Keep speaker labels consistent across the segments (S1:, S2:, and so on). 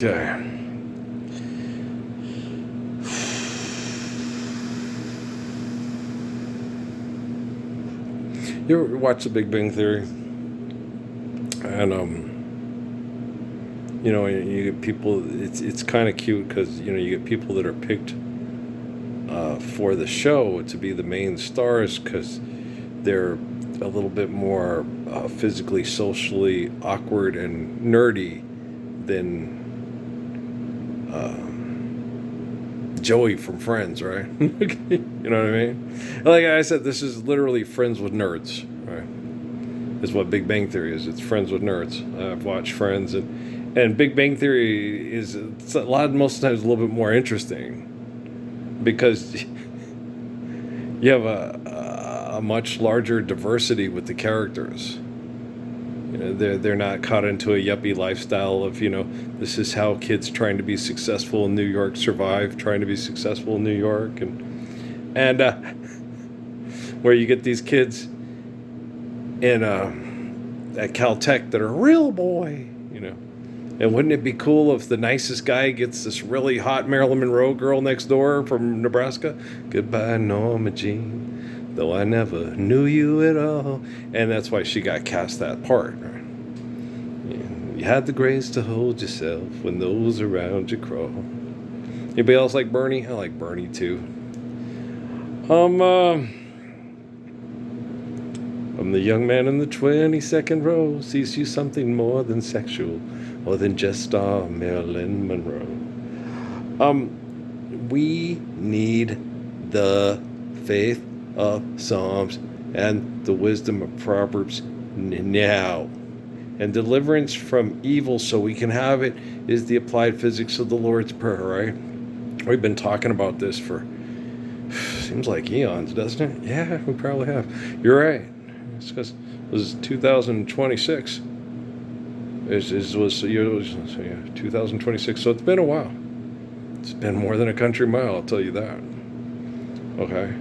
S1: Okay. You ever watch The Big Bang Theory? And you get people. It's kind of cute because you get people that are picked for the show to be the main stars because they're a little bit more physically, socially awkward and nerdy than Joey from Friends, right? You know what I mean? Like I said, this is literally Friends with nerds, right? Is what Big Bang Theory is. It's Friends with nerds. I've watched Friends, and Big Bang Theory is it's a lot most times a little bit more interesting because you have a much larger diversity with the characters. They're not caught into a yuppie lifestyle of this is how kids trying to be successful in New York survive, trying to be successful in New York, and where you get these kids in at Caltech that are real boy. And wouldn't it be cool if the nicest guy gets this really hot Marilyn Monroe girl next door from Nebraska? Goodbye, Norma Jean, though I never knew you at all. And that's why she got cast that part. Right? You had the grace to hold yourself when those around you crawl. Anybody else like Bernie? I like Bernie too. From the young man in the 22nd row sees you something more than sexual, or than just star Marilyn Monroe. We need the faith of Psalms and the wisdom of Proverbs now. And deliverance from evil so we can have it is the applied physics of the Lord's Prayer, right? We've been talking about this for, seems like eons, doesn't it? Yeah, we probably have. You're right. It's because it was 2026. It was 2026, so it's been a while. It's been more than a country mile, I'll tell you that. Okay.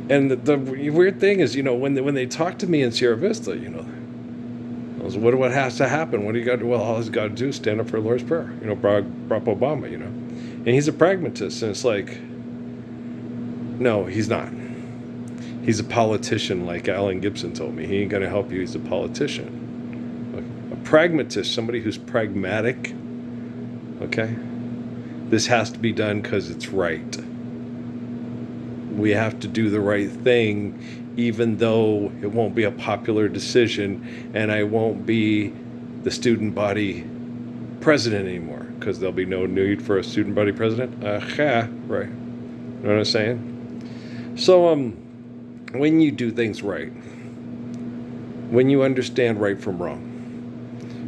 S1: And the weird thing is, when they talk to me in Sierra Vista, what has to happen? What do you got to do? Well, all he's got to do is stand up for the Lord's Prayer. Barack Obama, And he's a pragmatist, and it's like, no, he's not. He's a politician, like Alan Gibson told me. He ain't going to help you. He's a politician. A pragmatist, somebody who's pragmatic, okay? This has to be done because it's right. We have to do the right thing, even though it won't be a popular decision, and I won't be the student body president anymore, because there'll be no need for a student body president. Right. You know what I'm saying? So, when you do things right, when you understand right from wrong,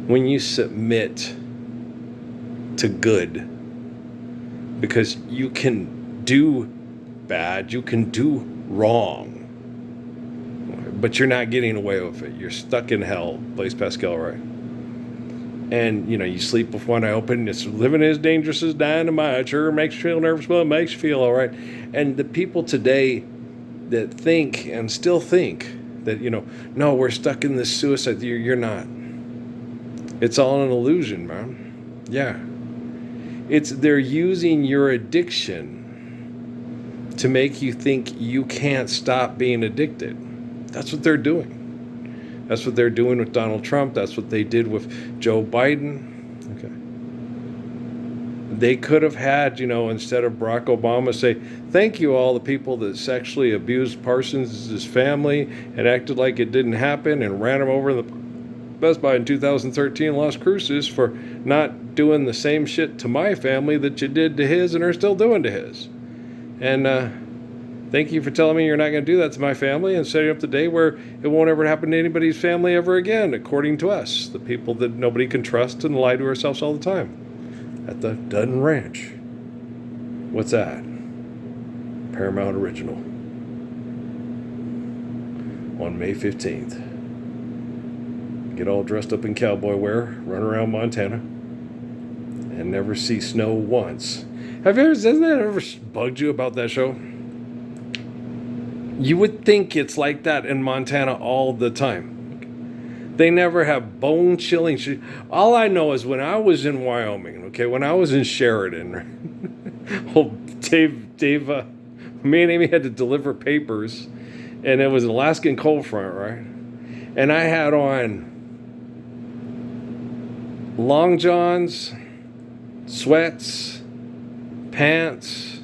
S1: when you submit to good, because you can do bad, you can do wrong, but you're not getting away with it. You're stuck in hell, Blaise Pascal, right? And, you sleep with one eye open. It's living as dangerous as dynamite. It sure makes you feel nervous, but it makes you feel all right. And the people today that think and still think that, no, we're stuck in this suicide. You're not. It's all an illusion, man. Yeah. They're using your addiction to make you think you can't stop being addicted. That's what they're doing. That's what they're doing with Donald Trump. That's what they did with Joe Biden. Okay. They could have had, instead of Barack Obama say, thank you all the people that sexually abused Parsons' family and acted like it didn't happen and ran him over the Best Buy in 2013 Las Cruces for not doing the same shit to my family that you did to his and are still doing to his. And thank you for telling me you're not going to do that to my family and setting up the day where it won't ever happen to anybody's family ever again, according to us, the people that nobody can trust and lie to ourselves all the time. At the Dutton Ranch. What's that? Paramount Original. On May 15th. Get all dressed up in cowboy wear, run around Montana, and never see snow once. Hasn't that ever bugged you about that show? You would think it's like that in Montana all the time. They never have bone-chilling shit. All I know is when I was in Wyoming, okay, when I was in Sheridan, old Dave, me and Amy had to deliver papers, and it was an Alaskan cold front, right? And I had on long johns, sweats, pants,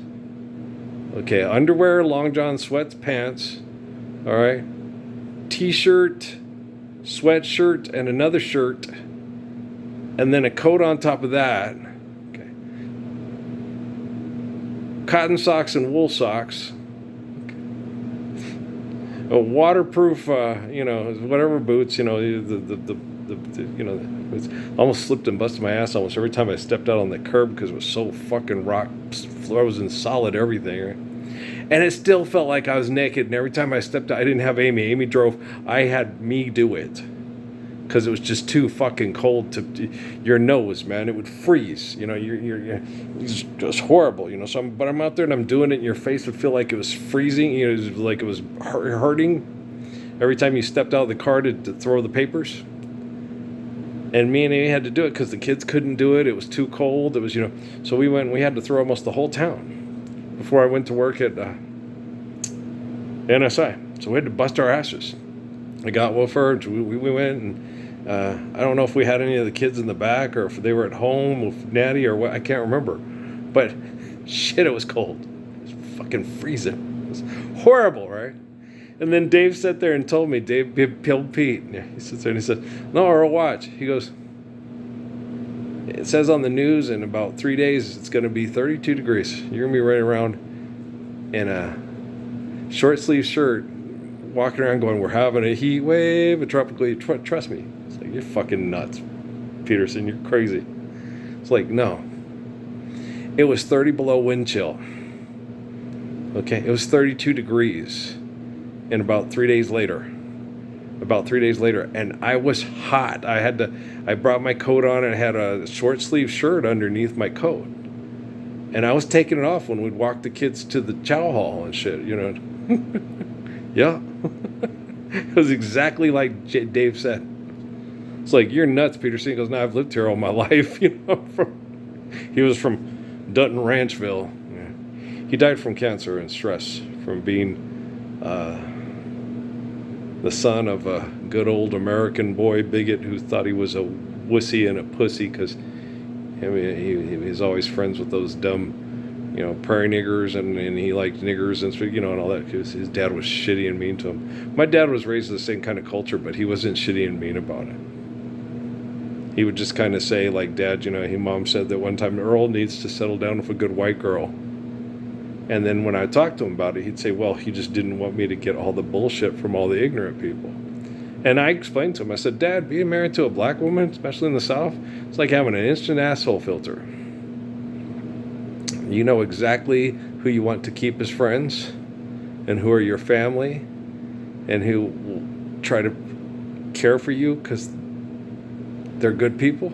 S1: okay, underwear, long johns, sweats, pants, all right, t-shirt, sweatshirt, and another shirt, and then a coat on top of that, okay, cotton socks and wool socks, okay. A waterproof, whatever boots, it almost slipped and busted my ass almost every time I stepped out on the curb because it was so fucking rock, frozen solid, everything, right? And it still felt like I was naked, and every time I stepped out, I didn't have Amy. Amy drove. I had me do it because it was just too fucking cold to your nose, man. It would freeze, it's just horrible, So, but I'm out there and I'm doing it, and your face would feel like it was freezing, it was like it was hurting every time you stepped out of the car to throw the papers. And me and Amy had to do it because the kids couldn't do it. It was too cold. It was, so we went. We had to throw almost the whole town before I went to work at NSI. So we had to bust our asses. I got Wolfer. We went, and I don't know if we had any of the kids in the back or if they were at home with Natty or what. I can't remember. But shit, it was cold. It was fucking freezing. It was horrible, right? And then Dave sat there and told me, Dave Pete, he sits there and he said, "No, Earl, watch." He goes, "It says on the news in about 3 days it's going to be 32 degrees. You're going to be running around in a short sleeve shirt, walking around going, 'We're having a heat wave, a tropical heat.'" Trust me." It's like, "You're fucking nuts, Peterson. You're crazy." It's like, no. It was 30 below wind chill. Okay, it was 32 degrees. And about 3 days later, and I was hot. I brought my coat on and I had a short sleeve shirt underneath my coat. And I was taking it off when we'd walk the kids to the chow hall and shit, Yeah. It was exactly like Dave said. It's like, "You're nuts, Peterson." He goes, "No, I've lived here all my life." He was from Dutton Ranchville. Yeah. He died from cancer and stress from being the son of a good old American boy bigot who thought he was a wussy and a pussy because he was always friends with those dumb, prairie niggers, and he liked niggers and and all that because his dad was shitty and mean to him. My dad was raised in the same kind of culture, but he wasn't shitty and mean about it. He would just kind of say, like, "Dad, Mom said that one time Earl needs to settle down with a good white girl." And then when I talked to him about it, he'd say, "Well, he just didn't want me to get all the bullshit from all the ignorant people." And I explained to him, I said, "Dad, being married to a black woman, especially in the South, it's like having an instant asshole filter. You know exactly who you want to keep as friends and who are your family and who will try to care for you because they're good people.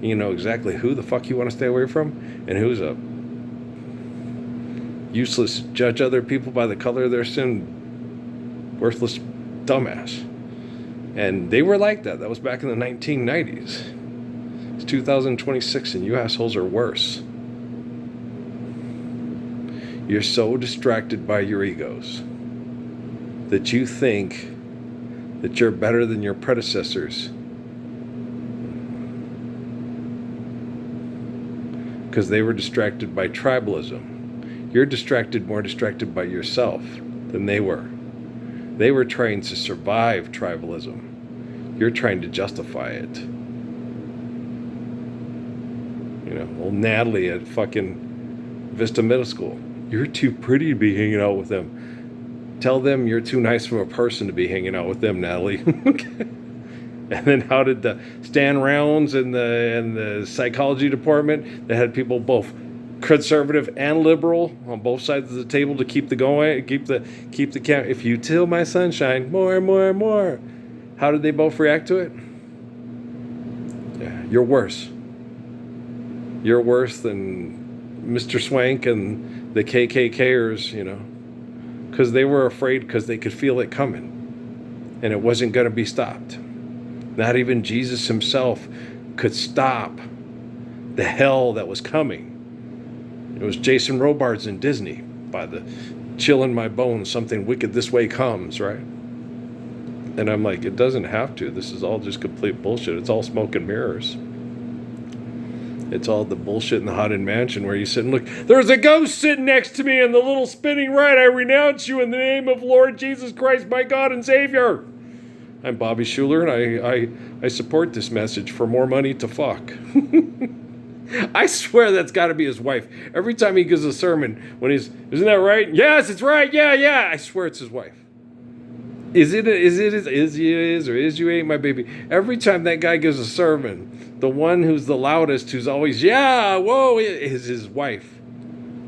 S1: You know exactly who the fuck you want to stay away from and who's a useless, judge other people by the color of their skin, worthless dumbass." And they were like that. That was back in the 1990s. It's 2026 and you assholes are worse. You're so distracted by your egos that you think that you're better than your predecessors because they were distracted by tribalism. You're more distracted by yourself than they were. They were trying to survive tribalism. You're trying to justify it. Old Natalie at fucking Vista Middle School. "You're too pretty to be hanging out with them." Tell them you're too nice of a person to be hanging out with them, Natalie. And then how did the Stan Rounds and the psychology department that had people both conservative and liberal on both sides of the table to keep the count. "If you till my sunshine, more and more and more." How did they both react to it? Yeah, you're worse. You're worse than Mr. Swank and the KKKers, because they were afraid because they could feel it coming and it wasn't going to be stopped. Not even Jesus himself could stop the hell that was coming. It was Jason Robards in Disney by the chill in my bones, something wicked this way comes, right? And I'm like, it doesn't have to. This is all just complete bullshit. It's all smoke and mirrors. It's all the bullshit in the Haunted Mansion where you sit and look. There's a ghost sitting next to me in the little spinning ride. I renounce you in the name of Lord Jesus Christ, my God and Savior. I'm Bobby Schuller, and I support this message for more money to fuck. I swear that's got to be his wife. Every time he gives a sermon, when isn't that right? Yes, it's right. Yeah. I swear it's his wife. Is you ain't my baby? Every time that guy gives a sermon, the one who's the loudest, who's always, yeah, whoa, is his wife.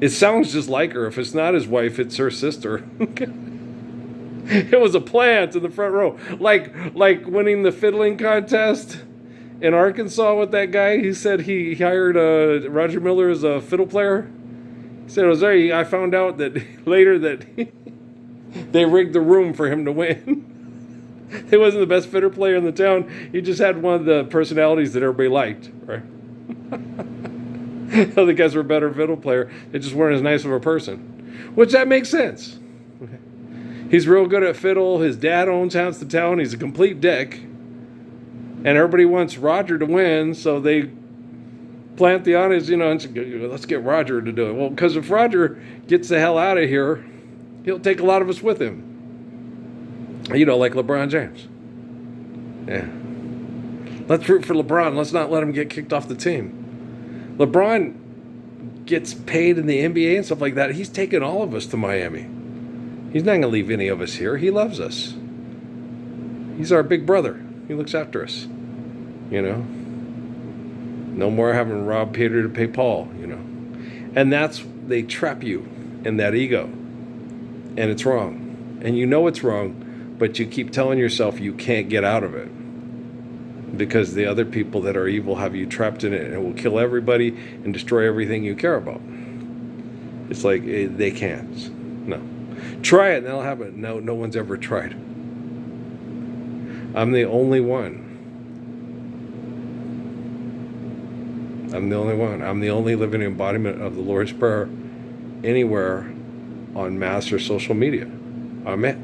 S1: It sounds just like her. If it's not his wife, it's her sister. It was a plant in the front row. Like winning the fiddling contest in Arkansas with that guy. He said he hired Roger Miller as a fiddle player. He said it was there. I found out that later that they rigged the room for him to win. He wasn't the best fiddle player in the town. He just had one of the personalities that everybody liked, right? The other guys were a better fiddle player. They just weren't as nice of a person. Which that makes sense. He's real good at fiddle. His dad owns Hounds to Town. He's a complete dick. And everybody wants Roger to win, so they plant the audience, and let's get Roger to do it. Well, because if Roger gets the hell out of here, he'll take a lot of us with him. Like LeBron James. Yeah. Let's root for LeBron. Let's not let him get kicked off the team. LeBron gets paid in the NBA and stuff like that. He's taking all of us to Miami. He's not going to leave any of us here. He loves us. He's our big brother. He looks after us. No more having robbed Peter to pay Paul, And they trap you in that ego. And it's wrong. And it's wrong, but you keep telling yourself you can't get out of it. Because the other people that are evil have you trapped in it and it will kill everybody and destroy everything you care about. It's like they can't. No. Try it and they'll have it. No one's ever tried. I'm the only one. I'm the only living embodiment of the Lord's Prayer anywhere on mass or social media. I'm it.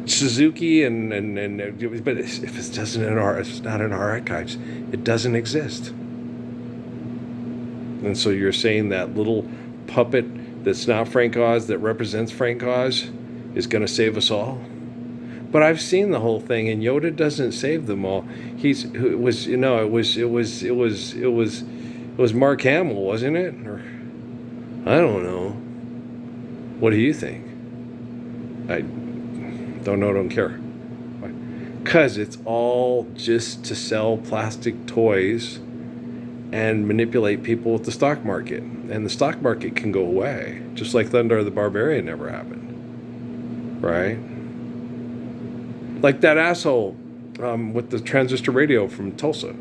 S1: Suzuki but if it doesn't if it's not in our archives, it doesn't exist. And so you're saying that little puppet that's not Frank Oz that represents Frank Oz is going to save us all? But I've seen the whole thing, and Yoda doesn't save them all. It was Mark Hamill, wasn't it? Or I don't know. What do you think? I don't know, don't care. Because it's all just to sell plastic toys and manipulate people with the stock market. And the stock market can go away, just like Thundar the Barbarian never happened. Right? Like that asshole with the transistor radio from Tulsa.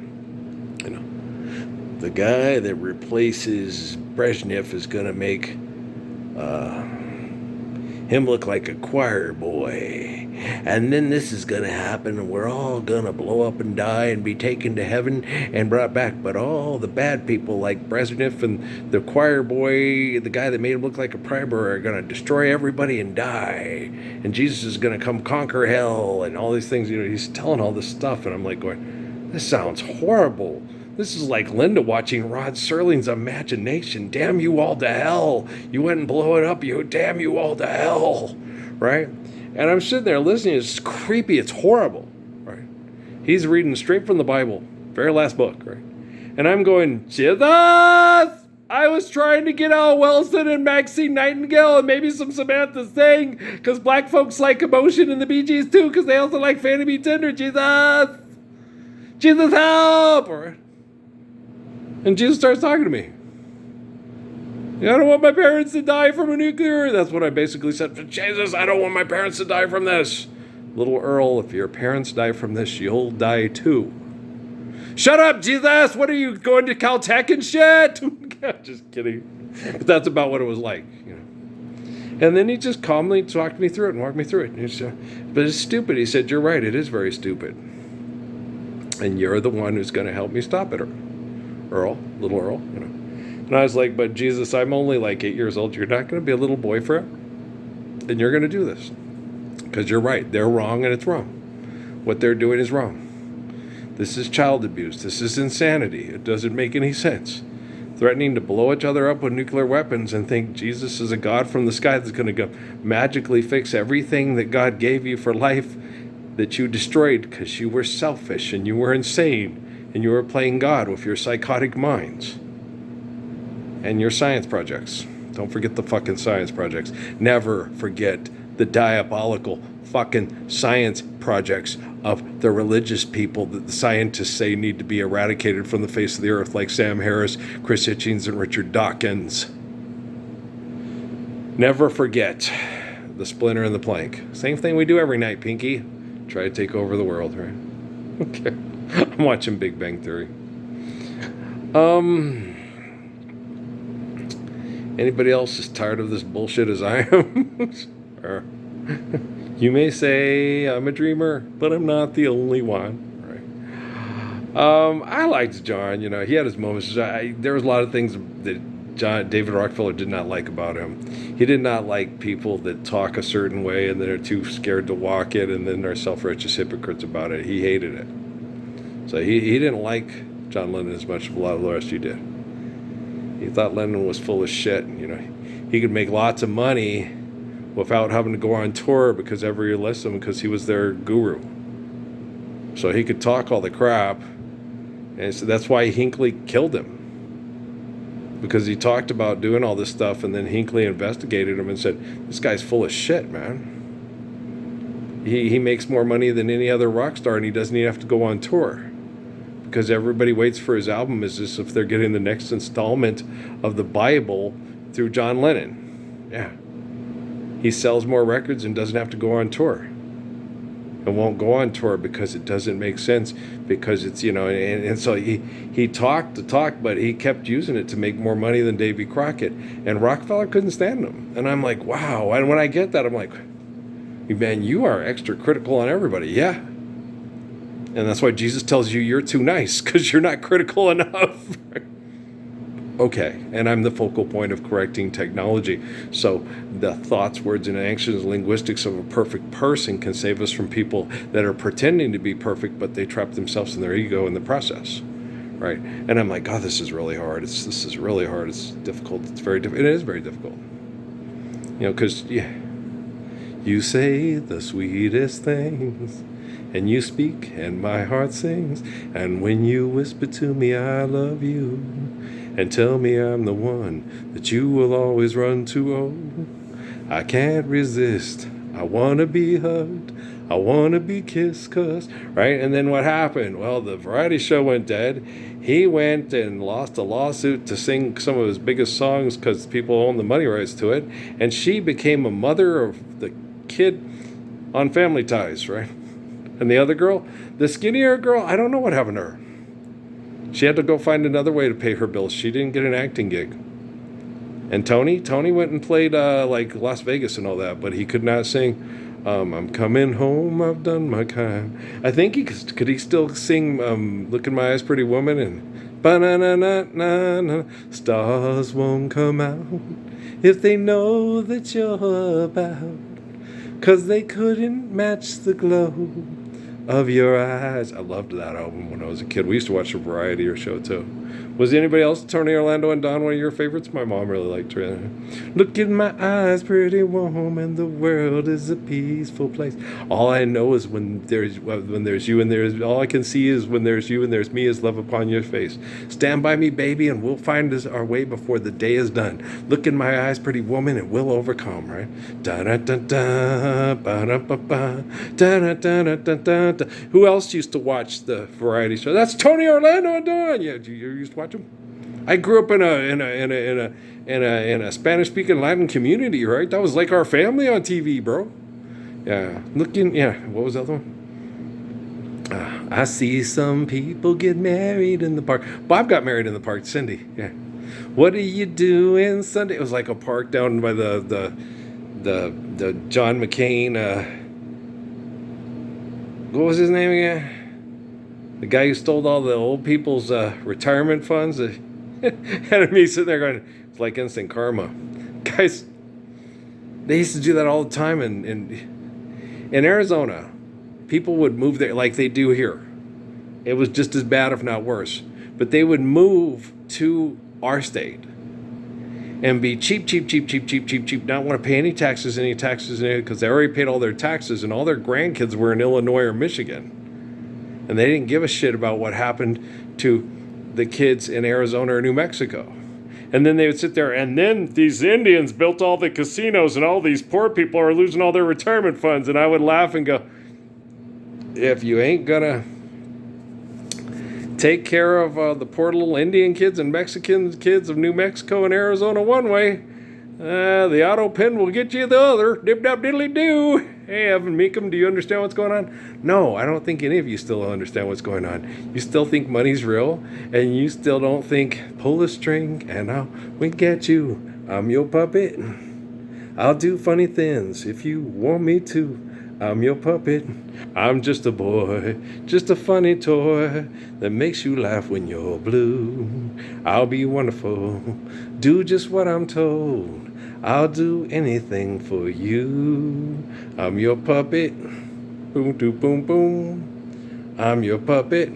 S1: The guy that replaces Brezhnev is going to make him look like a choir boy. And then this is going to happen, and we're all going to blow up and die and be taken to heaven and brought back. But all the bad people like Brezhnev and the choir boy, the guy that made him look like a primer, are going to destroy everybody and die. And Jesus is going to come conquer hell and all these things. He's telling all this stuff, and I'm like going, this sounds horrible. This is like Linda watching Rod Serling's Imagination. Damn you all to hell. You went and blow it up. Damn you all to hell. Right? And I'm sitting there listening. It's creepy. It's horrible. Right? He's reading straight from the Bible. Very last book. Right? And I'm going, Jesus! I was trying to get Al Wilson and Maxine Nightingale and maybe some Samantha Singh because black folks like emotion and the Bee Gees too because they also like Fanny B. Tender. Jesus! Jesus, help! All right. And Jesus starts talking to me. I don't want my parents to die from a nuclear. That's what I basically said. Jesus, I don't want my parents to die from this. Little Earl, if your parents die from this, you'll die too. Shut up, Jesus! What are you, going to Caltech and shit? Just kidding. But that's about what it was like. And then he just calmly talked me through it and walked me through it. But it's stupid. He said, you're right. It is very stupid. And you're the one who's going to help me stop it, Earl, little Earl, you know. And I was like, but Jesus, I'm only like 8 years old. You're not going to be a little boy forever. And you're going to do this. Because you're right. They're wrong and it's wrong. What they're doing is wrong. This is child abuse. This is insanity. It doesn't make any sense. Threatening to blow each other up with nuclear weapons and think Jesus is a God from the sky that's going to go magically fix everything that God gave you for life that you destroyed because you were selfish and you were insane and you were playing God with your psychotic minds and your science projects. Don't forget the fucking science projects. Never forget the diabolical fucking science projects of the religious people that the scientists say need to be eradicated from the face of the earth, like Sam Harris, Chris Hitchens, and Richard Dawkins. Never forget the splinter and the plank. Same thing we do every night, Pinky. Try to take over the world, right? Okay. I'm watching Big Bang Theory. Anybody else as tired of this bullshit as I am? Or, you may say I'm a dreamer, but I'm not the only one, right? I liked John. You know, he had his moments. There was a lot of things that David Rockefeller did not like about him. He did not like people that talk a certain way and then are too scared to walk it and then are self-righteous hypocrites about it. He hated it. So he didn't like John Lennon as much as a lot of the rest of you did. He thought Lennon was full of shit. You know, he could make lots of money without having to go on tour because everybody listened because he was their guru. So he could talk all the crap. And so that's why Hinckley killed him. Because he talked about doing all this stuff, and then Hinckley investigated him and said, this guy's full of shit, man. He makes more money than any other rock star, and he doesn't even have to go on tour. Because everybody waits for his album as if they're getting the next installment of the Bible through John Lennon. Yeah. He sells more records and doesn't have to go on tour. And won't go on tour because it doesn't make sense, because it's, you know, and so he talked the talk, but he kept using it to make more money than Davy Crockett, and Rockefeller couldn't stand him. And I'm like, wow. And when I get that, I'm like, man, you are extra critical on everybody. Yeah. And that's why Jesus tells you you're too nice, because you're not critical enough. Okay, and I'm the focal point of correcting technology. So the thoughts, words, and actions, linguistics of a perfect person can save us from people that are pretending to be perfect, but they trap themselves in their ego in the process, right? And I'm like, God, this is really hard. This is really hard. It's difficult. It's very difficult. It is very difficult. You know, because you say the sweetest things, and you speak, and my heart sings. And when you whisper to me, I love you, and tell me I'm the one that you will always run to. Oh, I can't resist. I want to be hugged. I want to be kissed, right? And then what happened? Well, the variety show went dead. He went and lost a lawsuit to sing some of his biggest songs because people own the money rights to it. And she became a mother of the kid on Family Ties, right? And the other girl, the skinnier girl, I don't know what happened to her. She had to go find another way to pay her bills. She didn't get an acting gig. And Tony went and played like Las Vegas and all that, but he could not sing. I'm coming home, I've done my kind. I think could he still sing Look in My Eyes, Pretty Woman, and ba-na-na-na-na-na, stars won't come out if they know that you're about, 'cause they couldn't match the glow of your eyes. I loved that album when I was a kid. We used to watch a variety or show too. Was anybody else, Tony Orlando and Don, one of your favorites? My mom really liked her. Look in my eyes, pretty woman, the world is a peaceful place. All I know is when there's you and there's, all I can see is when there's you and there's me is love upon your face. Stand by me, baby, and we'll find our way before the day is done. Look in my eyes, pretty woman, and we'll overcome, right? Da-da-da-da, ba-da-ba-ba, da-da-da-da-da-da. Who else used to watch the variety show? That's Tony Orlando and Don. Yeah, you used to watch them? I grew up in a Spanish-speaking Latin community, right? That was like our family on TV, bro. Yeah, what was the other one? I see some people get married in the park. Bob got married in the park. Cindy, yeah. What are you doing Sunday? It was like a park down by the the John McCain. What was his name again? The guy who stole all the old people's retirement funds. Had me sitting there going, it's like instant karma. Guys, they used to do that all the time in Arizona. People would move there like they do here. It was just as bad, if not worse. But they would move to our state and be cheap, not want to pay any taxes, because they already paid all their taxes and all their grandkids were in Illinois or Michigan. And they didn't give a shit about what happened to the kids in Arizona or New Mexico. And then they would sit there, and then these Indians built all the casinos, and all these poor people are losing all their retirement funds. And I would laugh and go, if you ain't gonna take care of the poor little Indian kids and Mexican kids of New Mexico and Arizona one way, the auto pen will get you the other. Dip-dap-diddly-doo. Hey, Evan Meekum, do you understand what's going on? No, I don't think any of you still understand what's going on. You still think money's real, and you still don't think, pull the string, and I'll wink at you. I'm your puppet. I'll do funny things if you want me to. I'm your puppet. I'm just a boy, just a funny toy that makes you laugh when you're blue. I'll be wonderful, do just what I'm told. I'll do anything for you. I'm your puppet. Boom, doo, boom, boom. I'm your puppet.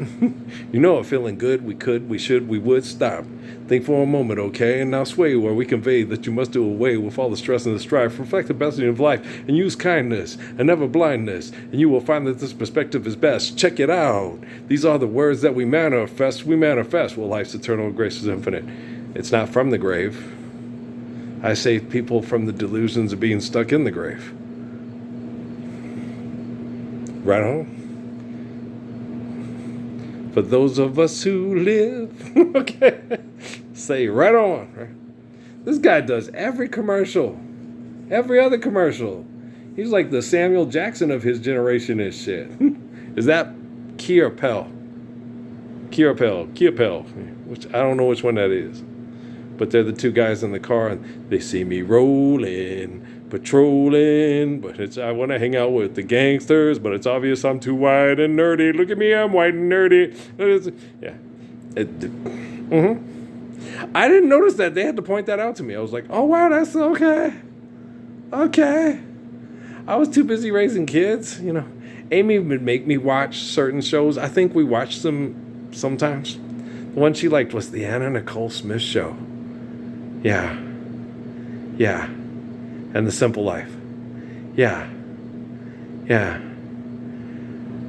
S1: You know what, feeling good, we could, we should, we would stop. Think for a moment, okay? And now sway where we convey that you must do away with all the stress and the strife. Reflect the best of life and use kindness and never blindness. And you will find that this perspective is best. Check it out. These are the words that we manifest. We manifest. Well, life's eternal, grace is infinite. It's not from the grave. I save people from the delusions of being stuck in the grave. Right on. For those of us who live, okay, say right on. Right? This guy does every commercial, every other commercial. He's like the Samuel Jackson of his generation and shit. Is that Kia Pell? Kia Pell, which I don't know which one that is. But they're the two guys in the car, and they see me rolling, patrolling, but I want to hang out with the gangsters, but it's obvious I'm too white and nerdy. Look at me, I'm white and nerdy. Yeah. I didn't notice that. They had to point that out to me. I was like, oh, wow, that's okay. Okay. I was too busy raising kids, you know. Amy would make me watch certain shows. I think we watched them sometimes. The one she liked was the Anna Nicole Smith Show. Yeah. And The Simple Life. Yeah.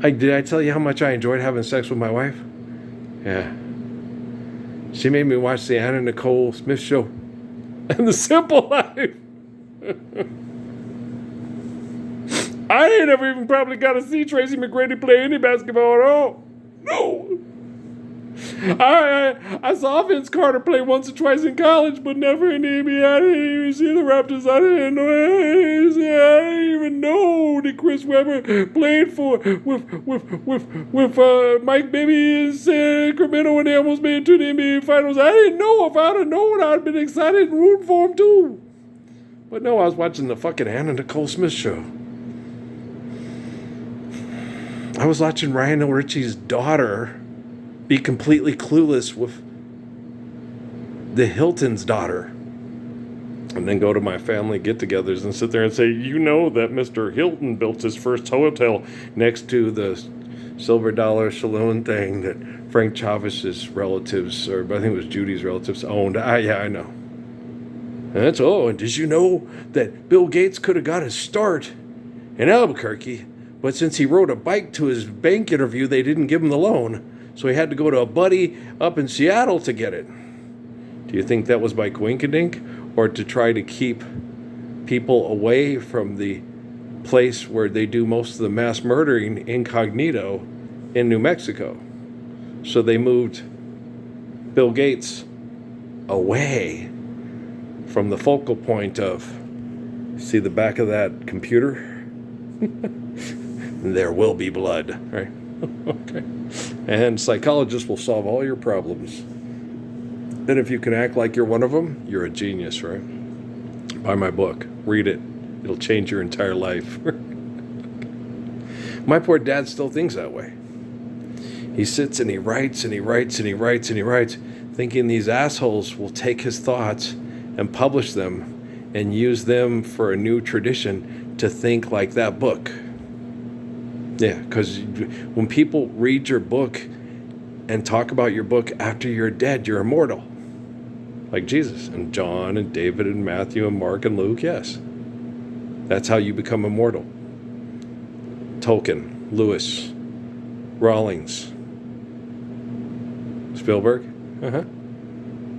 S1: Did I tell you how much I enjoyed having sex with my wife? Yeah. She made me watch the Anna Nicole Smith Show and The Simple Life. I ain't never even probably got to see Tracy McGrady play any basketball at all. No. I saw Vince Carter play once or twice in college, but never in the NBA. I didn't even see the Raptors. I didn't even know that Chris Webber played with Mike Bibby in Sacramento when they almost made it to the NBA Finals. I didn't know. If I'd have known, I'd have been excited and rooting for him too. But no, I was watching the fucking Anna Nicole Smith Show. I was watching Ryan Ritchie's daughter be completely clueless with the Hilton's daughter. And then go to my family get-togethers and sit there and say, you know that Mr. Hilton built his first hotel next to the Silver Dollar Saloon thing that Frank Chavez's relatives, or I think it was Judy's relatives, owned. Yeah, I know. And did you know that Bill Gates could have got his start in Albuquerque, but since he rode a bike to his bank interview, they didn't give him the loan. So he had to go to a buddy up in Seattle to get it. Do you think that was by coinkydink, or to try to keep people away from the place where they do most of the mass murdering incognito in New Mexico? So they moved Bill Gates away from the focal point of, see the back of that computer? There will be blood, right? Okay. And psychologists will solve all your problems. And if you can act like you're one of them, you're a genius, right? Buy my book. Read it. It'll change your entire life. My poor dad still thinks that way. He sits and he writes and he writes and he writes and he writes, thinking these assholes will take his thoughts and publish them and use them for a new tradition to think like that book. Yeah, because when people read your book and talk about your book after you're dead, you're immortal. Like Jesus and John and David and Matthew and Mark and Luke, yes. That's how you become immortal. Tolkien, Lewis, Rawlings, Spielberg,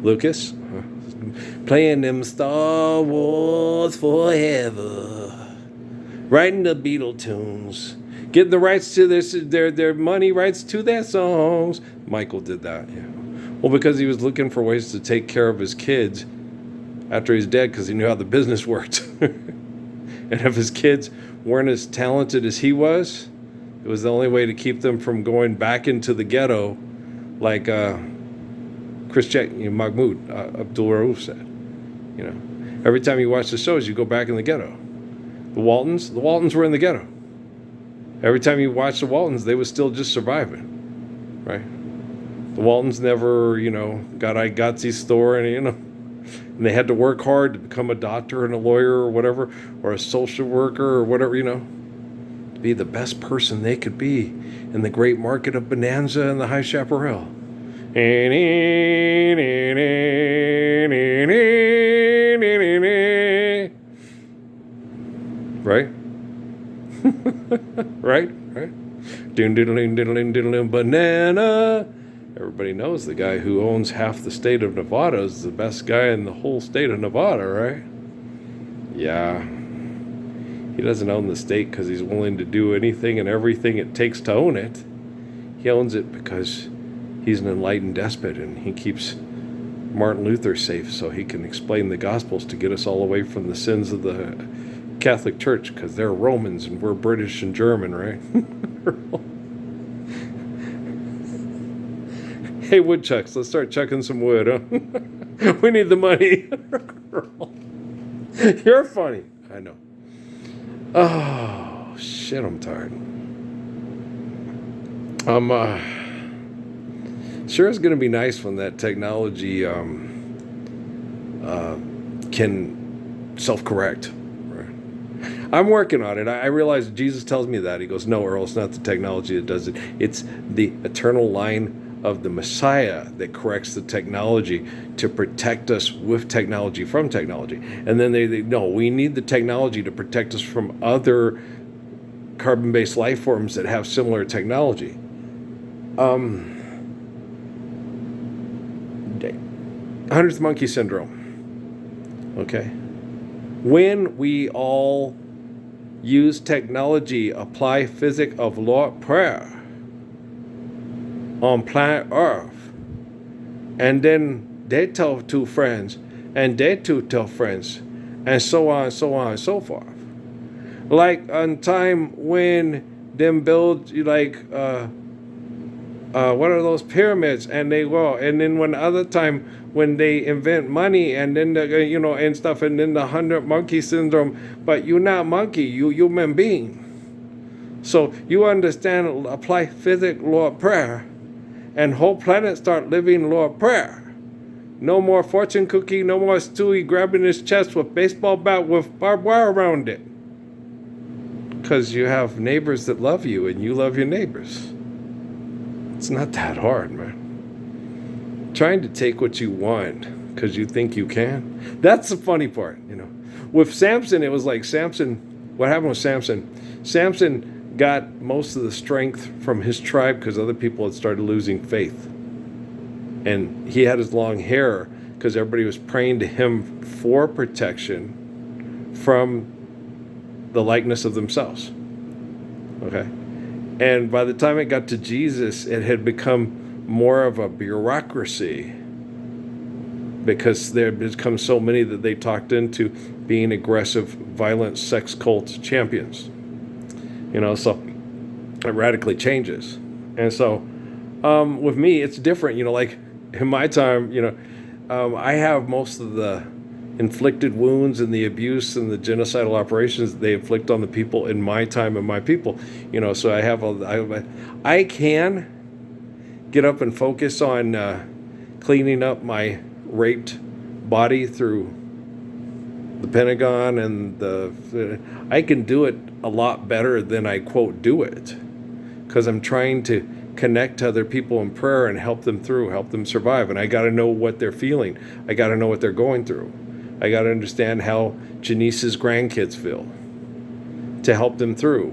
S1: Lucas, playing them Star Wars forever, writing the Beatle tunes, getting the rights to their money rights to their songs. Michael did that, yeah. Well, because he was looking for ways to take care of his kids after he's dead, because he knew how the business worked. And if his kids weren't as talented as he was, it was the only way to keep them from going back into the ghetto, like Mahmoud Abdul Rauf said. Every time you watch the shows, you go back in the ghetto. The Waltons were in the ghetto. Every time you watch the Waltons, they were still just surviving, right? The Waltons never, got Igotzi's store and and they had to work hard to become a doctor and a lawyer or whatever, or a social worker or whatever, to be the best person they could be in the great market of Bonanza and the High Chaparral. Right? Right? Diddling, banana. Everybody knows the guy who owns half the state of Nevada is the best guy in the whole state of Nevada, right? Yeah. He doesn't own the state because he's willing to do anything and everything it takes to own it. He owns it because he's an enlightened despot and he keeps Martin Luther safe so he can explain the Gospels to get us all away from the sins of the Catholic Church, because they're Romans and we're British and German, right? Hey, woodchucks, let's start chucking some wood, huh? We need the money. You're funny. I know. Oh, shit, I'm tired. Sure is going to be nice when that technology can self-correct. Right? I'm working on it. I realize Jesus tells me that. He goes, no, Earl, it's not the technology that does it. It's the eternal line of the Messiah that corrects the technology to protect us with technology from technology. And then they no, we need the technology to protect us from other carbon-based life forms that have similar technology. 100th monkey syndrome. Okay. When we all use technology, apply physics of law prayer on planet Earth, and then they tell two friends, and they two tell friends, and so on, so on, and so forth. Like on time when them build what are those pyramids, and they go, and then when other time when they invent money, and then and stuff, and then the 100 monkey syndrome, but you're not monkey, you human being. So you understand, apply physics law of prayer, and whole planet start living law of prayer. No more fortune cookie, no more Stewie grabbing his chest with baseball bat with barbed wire around it. Because you have neighbors that love you and you love your neighbors. It's not that hard, man. Trying to take what you want because you think you can. That's the funny part, With Samson, it was like Samson, what happened with Samson? Samson got most of the strength from his tribe because other people had started losing faith. And he had his long hair because everybody was praying to him for protection from the likeness of themselves. Okay? And by the time it got to Jesus, it had become more of a bureaucracy because there had become so many that they talked into being aggressive, violent sex cult champions. So it radically changes. And so with me, it's different. Like in my time, I have most of the inflicted wounds and the abuse and the genocidal operations that they inflict on the people in my time and my people. So I can get up and focus on cleaning up my raped body through the Pentagon and I can do it a lot better than I quote do it, because I'm trying to connect to other people in prayer and help them survive. And I got to know what they're feeling. I got to know what they're going through. I got to understand how Janice's grandkids feel to help them through.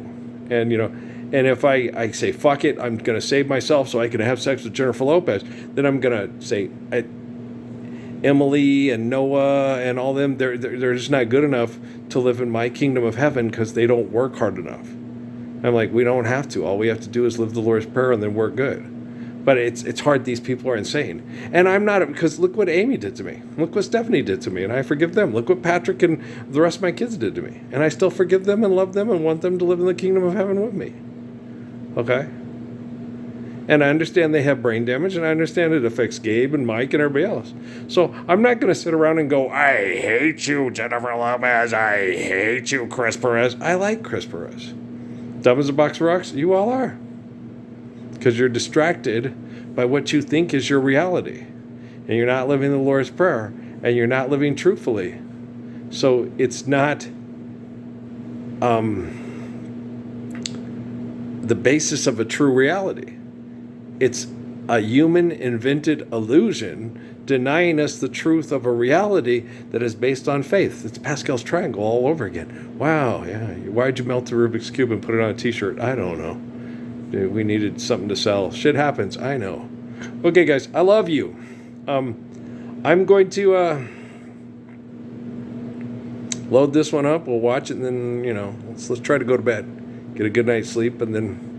S1: And and if I say, fuck it, I'm going to save myself so I can have sex with Jennifer Lopez, then I'm going to say, Emily and Noah and all them, they're just not good enough to live in my kingdom of heaven because they don't work hard enough. I'm like, we don't have to. All we have to do is live the Lord's Prayer and then we're good. But it's hard. These people are insane. And I'm not, because look what Amy did to me. Look what Stephanie did to me, and I forgive them. Look what Patrick and the rest of my kids did to me. And I still forgive them and love them and want them to live in the kingdom of heaven with me. Okay? And I understand they have brain damage, and I understand it affects Gabe and Mike and everybody else. So I'm not going to sit around and go, I hate you, Jennifer Lopez. I hate you, Chris Perez. I like Chris Perez. Dumb as a box of rocks? You all are. Because you're distracted by what you think is your reality. And you're not living the Lord's Prayer. And you're not living truthfully. So it's not the basis of a true reality. It's a human-invented illusion denying us the truth of a reality that is based on faith. It's Pascal's triangle all over again. Wow, yeah. Why'd you melt the Rubik's Cube and put it on a t-shirt? I don't know. We needed something to sell. Shit happens. I know. Okay, guys, I love you. I'm going to load this one up. We'll watch it, and then, let's try to go to bed. Get a good night's sleep, and then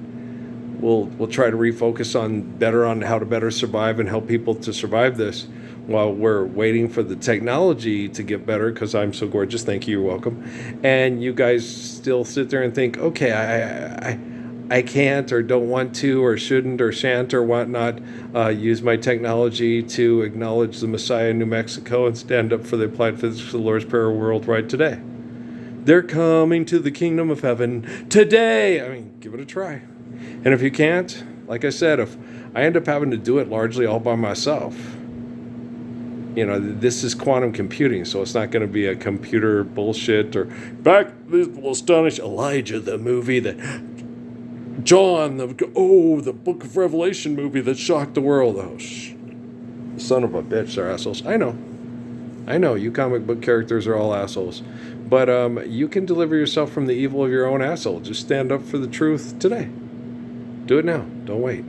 S1: we'll try to refocus on how to better survive and help people to survive this while we're waiting for the technology to get better, because I'm so gorgeous. Thank you. You're welcome. And you guys still sit there and think, okay, I can't or don't want to or shouldn't or shan't or whatnot use my technology to acknowledge the Messiah in New Mexico and stand up for the applied physics of the Lord's Prayer worldwide today. They're coming to the kingdom of heaven today. I mean, give it a try. And if you can't, like I said, if I end up having to do it largely all by myself, this is quantum computing, so it's not going to be a computer bullshit or this will astonish Elijah, the movie that John, the Book of Revelation movie that shocked the world. Oh, son of a bitch, they're assholes. I know, you comic book characters are all assholes. But you can deliver yourself from the evil of your own asshole. Just stand up for the truth today. Do it now. Don't wait.